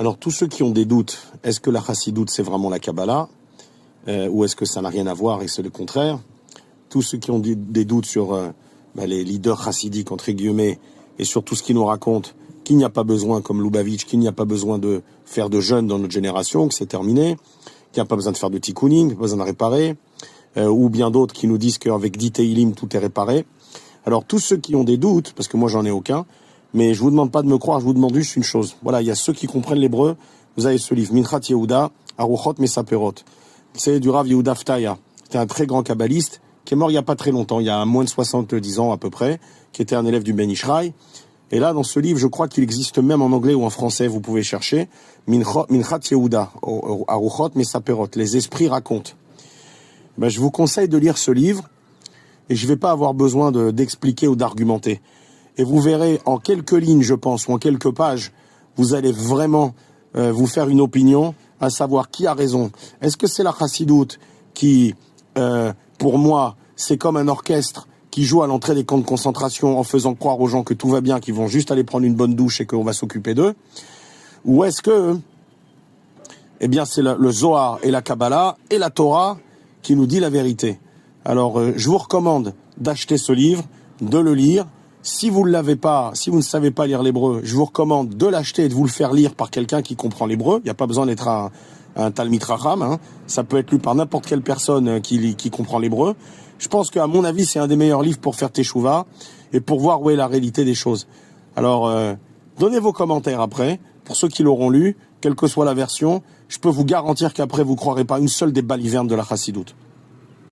Alors, tous ceux qui ont des doutes, est-ce que la chassidoute, c'est vraiment la Kabbalah ou est-ce que ça n'a rien à voir et c'est le contraire? Tous ceux qui ont des doutes sur les leaders chassidiques, entre guillemets, et sur tout ce qu'ils nous racontent, qu'il n'y a pas besoin, comme Lubavitch, qu'il n'y a pas besoin de faire de jeûne dans notre génération, que c'est terminé, qu'il n'y a pas besoin de faire de tikkuning, pas besoin de réparer, ou bien d'autres qui nous disent qu'avec 10 Teilim, tout est réparé. Alors, tous ceux qui ont des doutes, parce que moi, j'en ai aucun, mais je vous demande pas de me croire, je vous demande juste une chose. Voilà, il y a ceux qui comprennent l'hébreu. Vous avez ce livre, Minchat Yehuda, Aruchot Mesaperot. C'est du Rav Yehuda Ftaya. C'était un très grand kabbaliste qui est mort il n'y a pas très longtemps, il y a moins de 70 ans à peu près, qui était un élève du Ben Ishraï. Et là, dans ce livre, je crois qu'il existe même en anglais ou en français, vous pouvez chercher, Minchat Yehuda, Aruchot Mesaperot. Les esprits racontent. Ben, je vous conseille de lire ce livre et je ne vais pas avoir besoin d'expliquer ou d'argumenter. Et vous verrez en quelques lignes, je pense, ou en quelques pages, vous allez vraiment vous faire une opinion, à savoir qui a raison. Est-ce que c'est la chassidoute qui, pour moi, c'est comme un orchestre qui joue à l'entrée des camps de concentration en faisant croire aux gens que tout va bien, qu'ils vont juste aller prendre une bonne douche et qu'on va s'occuper d'eux? Ou est-ce que, eh bien, c'est le Zohar et la Kabbalah et la Torah qui nous dit la vérité? Alors, je vous recommande d'acheter ce livre, de le lire. Si vous ne l'avez pas, si vous ne savez pas lire l'hébreu, je vous recommande de l'acheter et de vous le faire lire par quelqu'un qui comprend l'hébreu. Il n'y a pas besoin d'être un Talmid Racham, hein. Ça peut être lu par n'importe quelle personne qui comprend l'hébreu. Je pense qu'à mon avis, c'est un des meilleurs livres pour faire teshuva et pour voir où est la réalité des choses. Alors, donnez vos commentaires après. Pour ceux qui l'auront lu, quelle que soit la version, je peux vous garantir qu'après, vous ne croirez pas une seule des balivernes de la chassidoute.